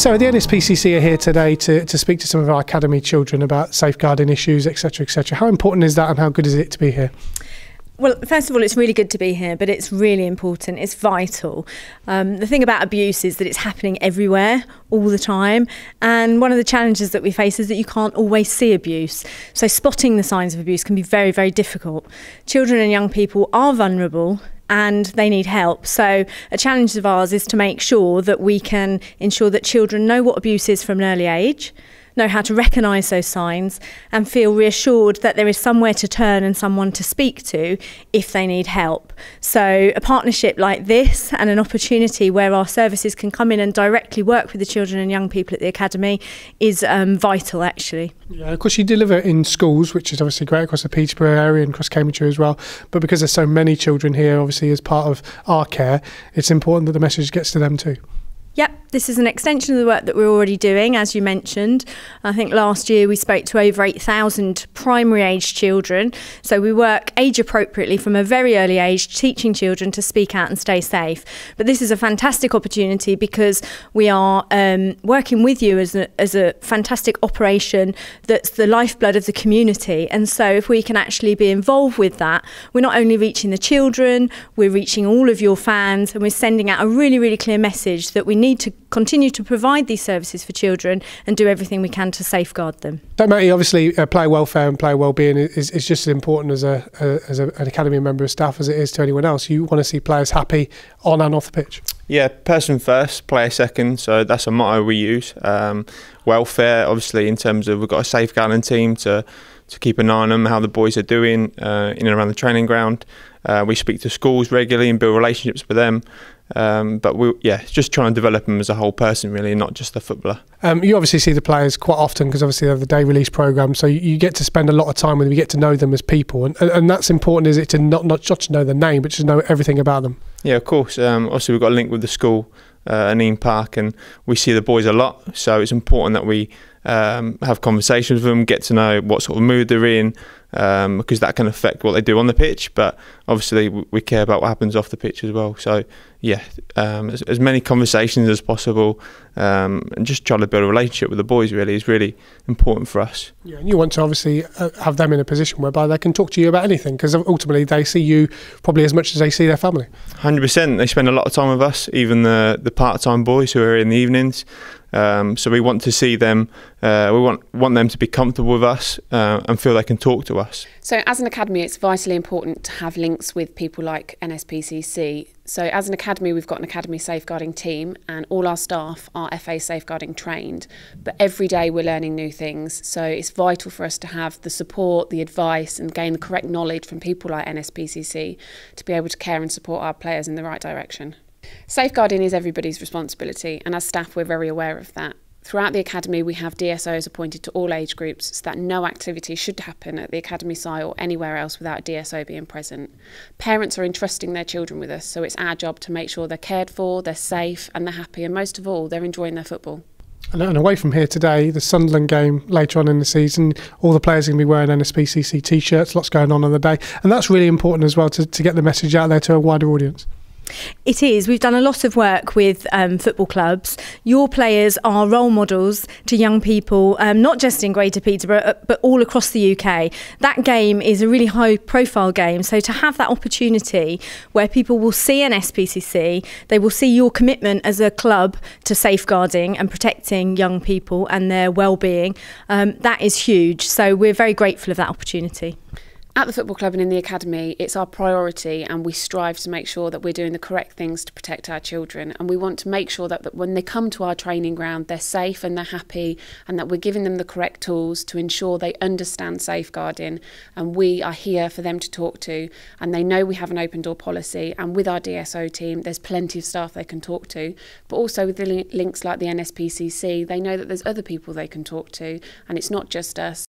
So the Nspcc are here today to speak to some of our academy children about safeguarding issues, etc, etc. How important is that and how good is it to be here? Well, first of all, it's really good to be here, but it's really important. It's vital. The thing about abuse is that it's happening everywhere, all the time. And one of the challenges that we face is that you can't always see abuse. So spotting the signs of abuse can be very, very difficult. Children and young people are vulnerable and they need help. So a challenge of ours is to make sure that we can ensure that children know what abuse is from an early age, know how to recognise those signs and feel reassured that there is somewhere to turn and someone to speak to if they need help. So a partnership like this and an opportunity where our services can come in and directly work with the children and young people at the Academy is vital, actually. Yeah, of course you deliver in schools, which is obviously great across the Peterborough area and across Cambridgeshire as well, but because there's so many children here obviously as part of our care, it's important that the message gets to them too. Yep, this is an extension of the work that we're already doing, as you mentioned. I think last year we spoke to over 8,000 primary age children. So we work age appropriately from a very early age, teaching children to speak out and stay safe. But this is a fantastic opportunity because we are working with you as a fantastic operation that's the lifeblood of the community. And so if we can actually be involved with that, we're not only reaching the children, we're reaching all of your fans, and we're sending out a really, really clear message that we need to continue to provide these services for children and do everything we can to safeguard them. So, Matty, obviously player welfare and player well-being is just as important as an academy member of staff as it is to anyone else. You want to see players happy on and off the pitch. Yeah, person first, player second, so that's a motto we use. Welfare, obviously, in terms of we've got a safeguarding team to keep an eye on them, how the boys are doing in and around the training ground. We speak to schools regularly and build relationships with them. But it's just trying to develop them as a whole person, really, not just a footballer. You obviously see the players quite often because obviously they have the day release programme, so you get to spend a lot of time with them, you get to know them as people, and that's important, is it, to not just to know the name, but to know everything about them? Yeah, of course. Obviously we've got a link with the school, Neen Park, and we see the boys a lot, so it's important that we have conversations with them, get to know what sort of mood they're in, because that can affect what they do on the pitch, but obviously we care about what happens off the pitch as well. So yeah, as many conversations as possible, and just try to build a relationship with the boys really is really important for us. Yeah, and you want to obviously have them in a position whereby they can talk to you about anything, because ultimately they see you probably as much as they see their family. 100%. They spend a lot of time with us, even the part-time boys who are in the evenings. So we want to see them, we want them to be comfortable with us and feel they can talk to us. So as an academy, it's vitally important to have links with people like Nspcc. So as an academy, we've got an academy safeguarding team and all our staff are FA safeguarding trained. But every day we're learning new things. So it's vital for us to have the support, the advice and gain the correct knowledge from people like Nspcc to be able to care and support our players in the right direction. Safeguarding is everybody's responsibility, and as staff we're very aware of that. Throughout the Academy we have DSOs appointed to all age groups so that no activity should happen at the Academy site or anywhere else without a DSO being present. Parents are entrusting their children with us, so it's our job to make sure they're cared for, they're safe and they're happy, and most of all they're enjoying their football. And away from here today, the Sunderland game later on in the season, all the players are going to be wearing Nspcc t-shirts, lots going on the day, and that's really important as well to get the message out there to a wider audience. It is. We've done a lot of work with football clubs. Your players are role models to young people, not just in Greater Peterborough, but all across the UK. That game is a really high-profile game, so to have that opportunity where people will see an Nspcc, they will see your commitment as a club to safeguarding and protecting young people and their well-being, that is huge. So we're very grateful of that opportunity. At the football club and in the academy, it's our priority, and we strive to make sure that we're doing the correct things to protect our children, and we want to make sure that when they come to our training ground they're safe and they're happy, and that we're giving them the correct tools to ensure they understand safeguarding, and we are here for them to talk to, and they know we have an open door policy, and with our DSO team there's plenty of staff they can talk to, but also with the links like the Nspcc they know that there's other people they can talk to, and it's not just us.